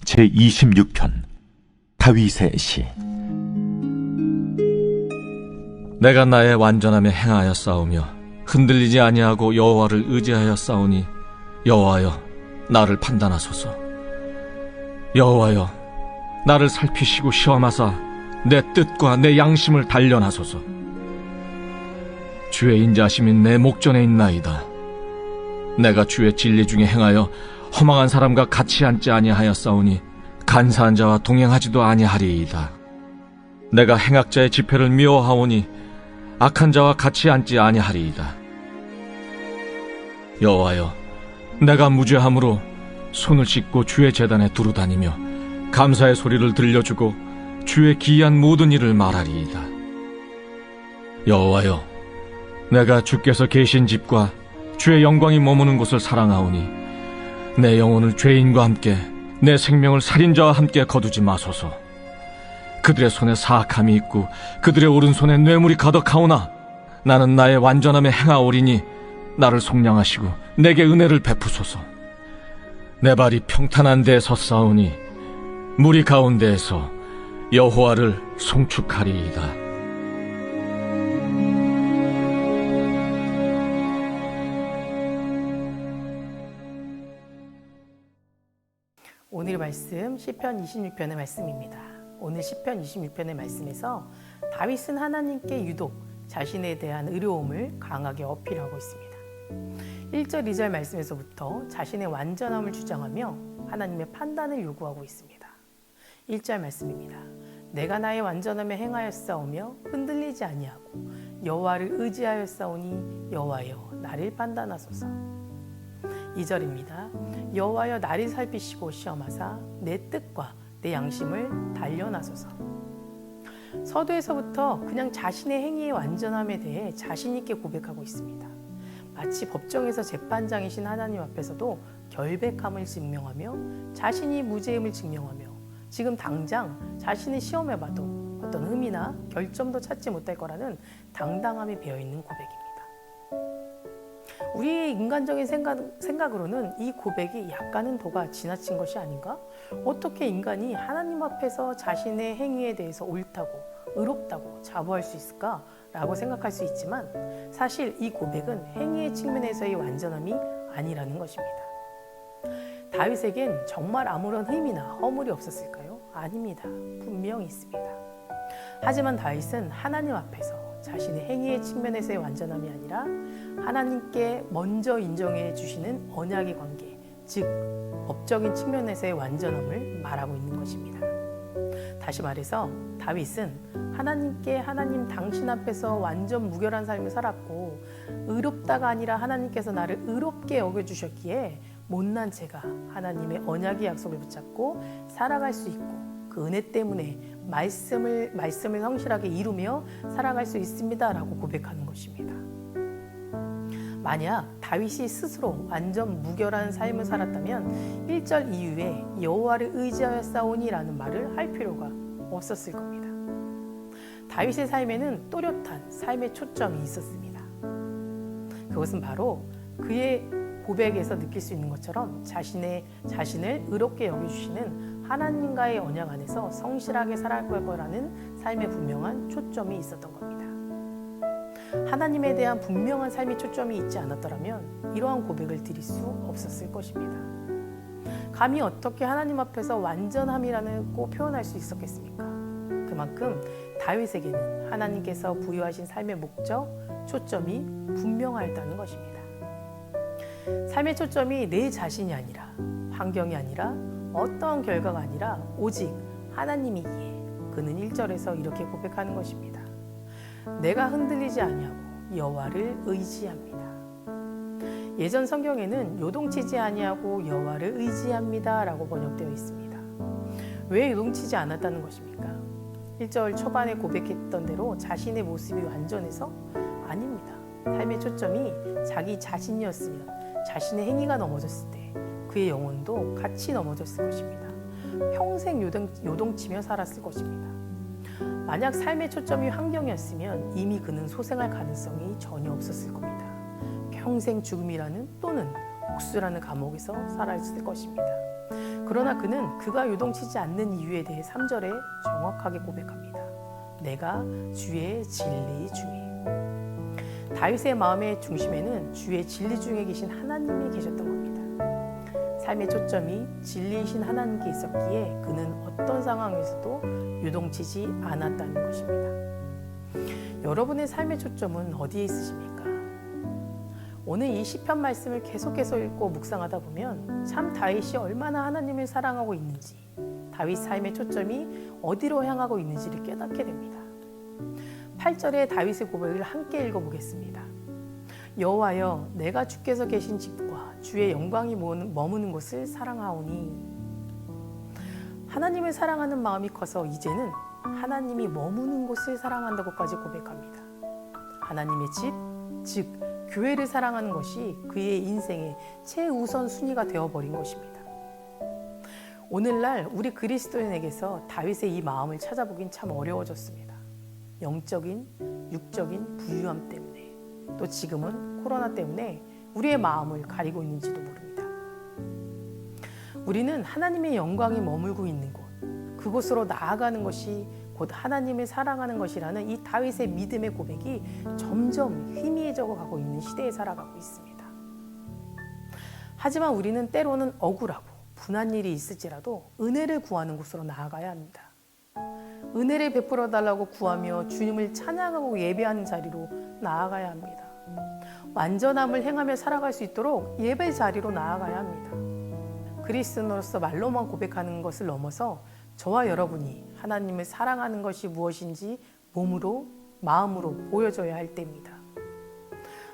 제26편 다윗의 시. 내가 나의 완전함에 행하여 싸우며 흔들리지 아니하고 여호와를 의지하여 싸우니 여호와여 나를 판단하소서. 여호와여 나를 살피시고 시험하사 내 뜻과 내 양심을 단련하소서. 주의 인자하심이 내 목전에 있나이다. 내가 주의 진리 중에 행하여 허망한 사람과 같이 앉지 아니하여 싸우니 간사한 자와 동행하지도 아니하리이다. 내가 행악자의 집회를 미워하오니 악한 자와 같이 앉지 아니하리이다. 여호와여 내가 무죄함으로 손을 씻고 주의 제단에 두루 다니며 감사의 소리를 들려주고 주의 기이한 모든 일을 말하리이다. 여호와여 내가 주께서 계신 집과 주의 영광이 머무는 곳을 사랑하오니 내 영혼을 죄인과 함께 내 생명을 살인자와 함께 거두지 마소서. 그들의 손에 사악함이 있고 그들의 오른손에 뇌물이 가득하오나 나는 나의 완전함에 행하오리니 나를 속량하시고 내게 은혜를 베푸소서. 내 발이 평탄한 데에 섰사오니 무리 가운데에서 여호와를 송축하리이다. 오늘의 말씀 시편 26편의 말씀입니다. 오늘 시편 26편의 말씀에서 다윗은 하나님께 유독 자신에 대한 의로움을 강하게 어필하고 있습니다. 1절, 2절 말씀에서부터 자신의 완전함을 주장하며 하나님의 판단을 요구하고 있습니다. 1절 말씀입니다. 내가 나의 완전함에 행하여 싸우며 흔들리지 아니하고 여호와를 의지하여 싸우니 여호와여 나를 판단하소서. 2절입니다. 여호와여 나를 살피시고 시험하사 내 뜻과 내 양심을 단련하소서. 서두에서부터 그냥 자신의 행위의 완전함에 대해 자신 있게 고백하고 있습니다. 마치 법정에서 재판장이신 하나님 앞에서도 결백함을 증명하며 자신이 무죄임을 증명하며 지금 당장 자신을 시험해봐도 어떤 흠이나 결점도 찾지 못할 거라는 당당함이 배어있는 고백입니다. 우리의 인간적인 생각으로는 이 고백이 약간은 도가 지나친 것이 아닌가? 어떻게 인간이 하나님 앞에서 자신의 행위에 대해서 옳다고, 의롭다고 자부할 수 있을까? 라고 생각할 수 있지만 사실 이 고백은 행위의 측면에서의 완전함이 아니라는 것입니다. 다윗에겐 정말 아무런 흠이나 허물이 없었을까요? 아닙니다. 분명히 있습니다. 하지만 다윗은 하나님 앞에서 자신의 행위의 측면에서의 완전함이 아니라 하나님께 먼저 인정해 주시는 언약의 관계, 즉 법적인 측면에서의 완전함을 말하고 있는 것입니다. 다시 말해서 다윗은 하나님께 하나님 당신 앞에서 완전 무결한 삶을 살았고 의롭다가 아니라 하나님께서 나를 의롭게 여겨주셨기에 못난 제가 하나님의 언약의 약속을 붙잡고 살아갈 수 있고 그 은혜 때문에 말씀을 성실하게 이루며 살아갈 수 있습니다 라고 고백하는 것입니다. 만약 다윗이 스스로 완전 무결한 삶을 살았다면 1절 이후에 여호와를 의지하여 싸우니 라는 말을 할 필요가 없었을 겁니다. 다윗의 삶에는 또렷한 삶의 초점이 있었습니다. 그것은 바로 그의 고백에서 느낄 수 있는 것처럼 자신을 의롭게 여겨주시는 하나님과의 언약 안에서 성실하게 살아갈 거라는 삶의 분명한 초점이 있었던 겁니다. 하나님에 대한 분명한 삶의 초점이 있지 않았더라면 이러한 고백을 드릴 수 없었을 것입니다. 감히 어떻게 하나님 앞에서 완전함이라고 표현할 수 있었겠습니까? 그만큼 다윗에게는 하나님께서 부여하신 삶의 목적, 초점이 분명하였다는 것입니다. 삶의 초점이 내 자신이 아니라 환경이 아니라 어떠한 결과가 아니라 오직 하나님이기에 그는 1절에서 이렇게 고백하는 것입니다. 내가 흔들리지 아니하고 여호와를 의지합니다. 예전 성경에는 요동치지 아니하고 여호와를 의지합니다 라고 번역되어 있습니다. 왜 요동치지 않았다는 것입니까? 1절 초반에 고백했던 대로 자신의 모습이 완전해서? 아닙니다. 삶의 초점이 자기 자신이었으면 자신의 행위가 넘어졌을 때 그의 영혼도 같이 넘어졌을 것입니다. 평생 요동치며 살았을 것입니다. 만약 삶의 초점이 환경이었으면 이미 그는 소생할 가능성이 전혀 없었을 겁니다. 평생 죽음이라는 또는 옥수라는 감옥에서 살아있을 것입니다. 그러나 그는 그가 요동치지 않는 이유에 대해 3절에 정확하게 고백합니다. 내가 주의 진리 중에. 다윗의 마음의 중심에는 주의 진리 중에 계신 하나님이 계셨던 겁니다. 삶의 초점이 진리이신 하나님께 있었기에 그는 어떤 상황에서도 요동치지 않았다는 것입니다. 여러분의 삶의 초점은 어디에 있으십니까? 오늘 이 시편 말씀을 계속해서 읽고 묵상하다 보면 참 다윗이 얼마나 하나님을 사랑하고 있는지, 다윗 삶의 초점이 어디로 향하고 있는지를 깨닫게 됩니다. 8절의 다윗의 고백을 함께 읽어보겠습니다. 여호와여, 내가 주께서 계신 집과 주의 영광이 머무는 곳을 사랑하오니. 하나님을 사랑하는 마음이 커서 이제는 하나님이 머무는 곳을 사랑한다고까지 고백합니다. 하나님의 집, 즉 교회를 사랑하는 것이 그의 인생의 최우선 순위가 되어버린 것입니다. 오늘날 우리 그리스도인에게서 다윗의 이 마음을 찾아보긴 참 어려워졌습니다. 영적인, 육적인 부유함 때문에, 또 지금은 코로나 때문에 우리의 마음을 가리고 있는지도 모릅니다. 우리는 하나님의 영광이 머물고 있는 곳, 그곳으로 나아가는 것이 곧 하나님을 사랑하는 것이라는 이 다윗의 믿음의 고백이 점점 희미해져 가고 있는 시대에 살아가고 있습니다. 하지만 우리는 때로는 억울하고 분한 일이 있을지라도 은혜를 구하는 곳으로 나아가야 합니다. 은혜를 베풀어 달라고 구하며 주님을 찬양하고 예배하는 자리로 나아가야 합니다. 완전함을 행하며 살아갈 수 있도록 예배 자리로 나아가야 합니다. 그리스도인으로서 말로만 고백하는 것을 넘어서 저와 여러분이 하나님을 사랑하는 것이 무엇인지 몸으로, 마음으로 보여줘야 할 때입니다.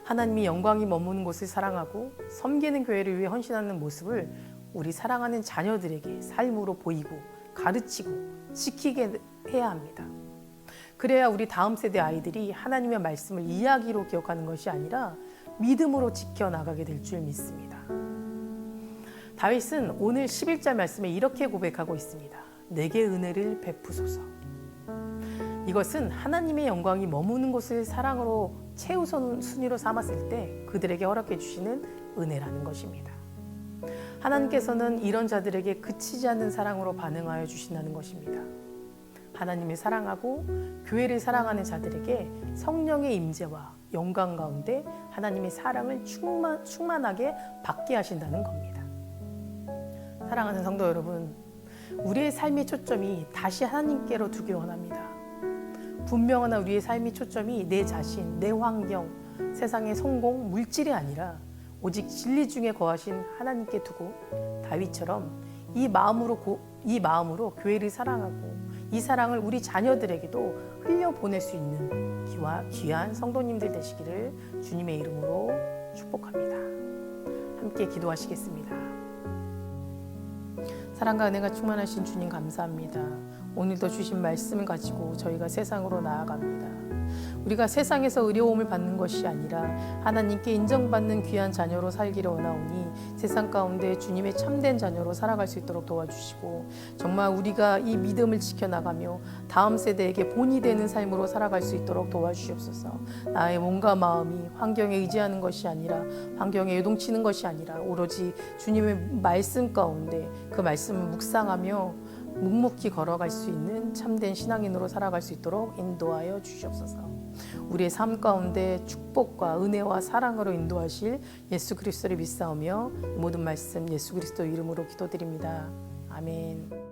하나님이 영광이 머무는 곳을 사랑하고 섬기는 교회를 위해 헌신하는 모습을 우리 사랑하는 자녀들에게 삶으로 보이고 가르치고 지키게 해야 합니다. 그래야 우리 다음 세대 아이들이 하나님의 말씀을 이야기로 기억하는 것이 아니라 믿음으로 지켜나가게 될 줄 믿습니다. 다윗은 오늘 11절 말씀에 이렇게 고백하고 있습니다. 내게 은혜를 베푸소서. 이것은 하나님의 영광이 머무는 곳을 사랑으로 최우선 순위로 삼았을 때 그들에게 허락해 주시는 은혜라는 것입니다. 하나님께서는 이런 자들에게 그치지 않는 사랑으로 반응하여 주신다는 것입니다. 하나님을 사랑하고 교회를 사랑하는 자들에게 성령의 임재와 영광 가운데 하나님의 사랑을 충만하게 받게 하신다는 겁니다. 사랑하는 성도 여러분, 우리의 삶의 초점이 다시 하나님께로 두길 원합니다. 분명하나 우리의 삶의 초점이 내 자신, 내 환경, 세상의 성공, 물질이 아니라 오직 진리 중에 거하신 하나님께 두고 다윗처럼 이 마음으로 교회를 사랑하고 이 사랑을 우리 자녀들에게도 흘려보낼 수 있는 귀한 성도님들 되시기를 주님의 이름으로 축복합니다. 함께 기도하시겠습니다. 사랑과 은혜가 충만하신 주님 감사합니다. 오늘도 주신 말씀을 가지고 저희가 세상으로 나아갑니다. 우리가 세상에서 의로움을 받는 것이 아니라 하나님께 인정받는 귀한 자녀로 살기를 원하오니 세상 가운데 주님의 참된 자녀로 살아갈 수 있도록 도와주시고 정말 우리가 이 믿음을 지켜나가며 다음 세대에게 본이 되는 삶으로 살아갈 수 있도록 도와주시옵소서. 나의 몸과 마음이 환경에 의지하는 것이 아니라 환경에 요동치는 것이 아니라 오로지 주님의 말씀 가운데 그 말씀을 묵상하며 묵묵히 걸어갈 수 있는 참된 신앙인으로 살아갈 수 있도록 인도하여 주시옵소서. 우리의 삶 가운데 축복과 은혜와 사랑으로 인도하실 예수 그리스도를 믿사오며 모든 말씀 예수 그리스도 이름으로 기도드립니다. 아멘.